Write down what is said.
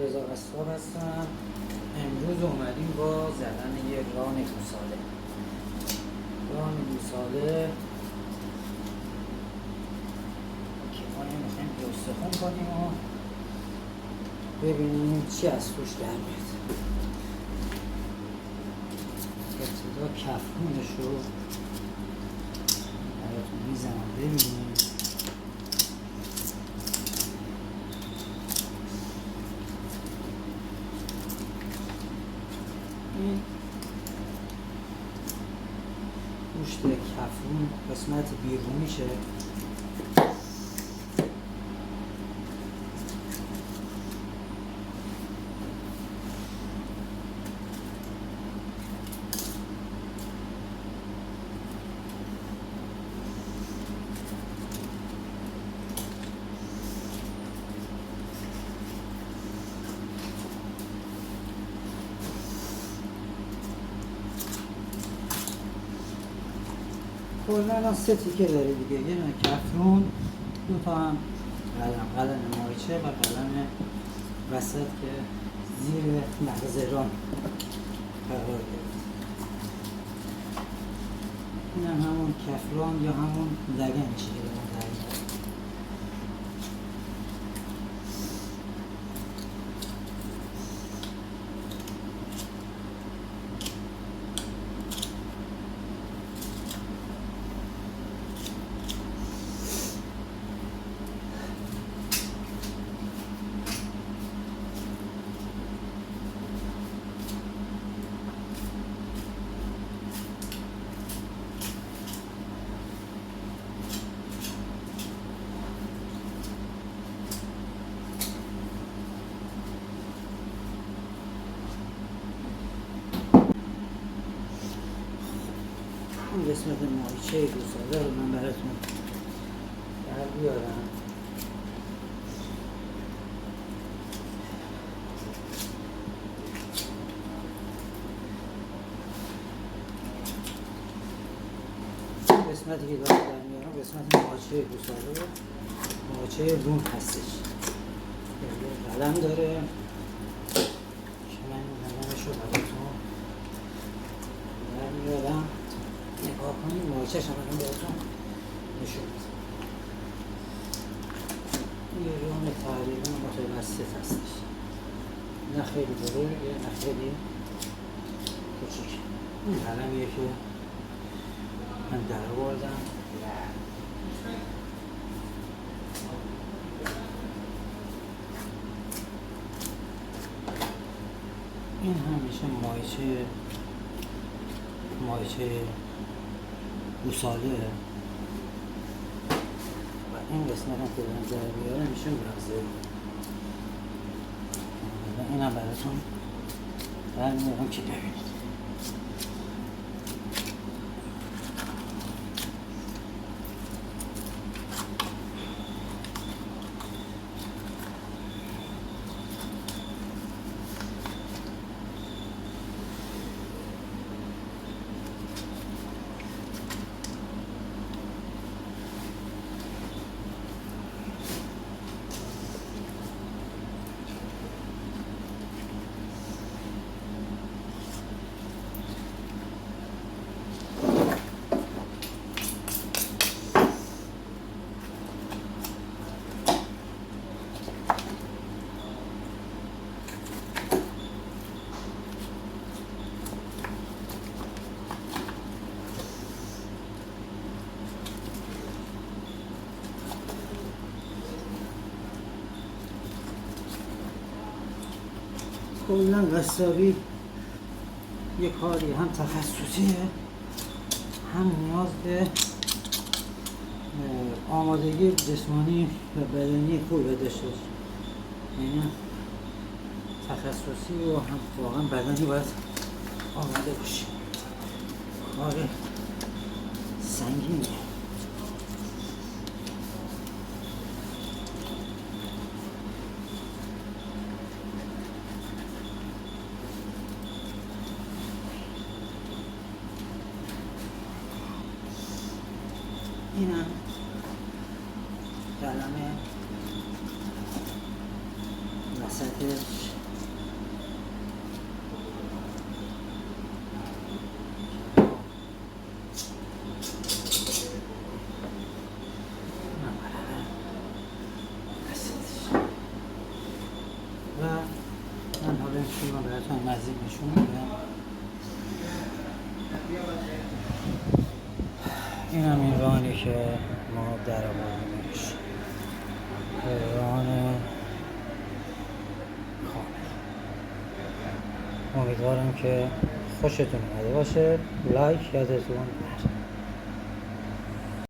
رضا قصاب هستم. امروز اومدیم با زدن یه ران گوساله. ران گوساله کفایه میخوایم استخون کنیم و ببینیم چی از توش در میاد. ابتدا کفرونش رو براتون میزنم ببینیم. این گوشت کفرون قسمت بیرونیشه. کلا 3 تیکه داره دیگه، یه دونه کفرون، 2 تا هم قلم ماهیچه و قلم وسط که زیر مغز ران قرار گرفت. این هم همون کفران یا همون لگنشه که دارم در میاد. این قسمت ماهیچه گوساله رو من براتون در بیارم. این قسمتی که دارم در میارم قسمت ماهیچه گوساله، ماهیچه رون هستش. یه قلم داره که من این قلمش رو براتون در میارم. نگاه کنید ماهیچه‌ش هم من بهتون نشون میدم. یه ران تقریبا متوسط هستش، نه خیلی بزرگه نه خیلی کوچیک. این قلمیه که من در آوردم. این همیشه ماهیچه گوساله و این قسمت هم که دارم در بیارم میشه مغزه. این هم براتون در میارم که ببینید. کلا قصابی یه کاری هم تخصصیه، هم نیاز به آمادگی جسمانی و بدنی خوبی داشته باشه. یعنی تخصصی و هم واقعا بدنی باید آماده باشه. کار سنگینه. اینم قلم وسطش من براتون نزدیک نشون میدم. این هم این رانی که ما در آوردیمش، ران کامل. امیدوارم که خوشتون اومده باشه. لایک یادتون نره.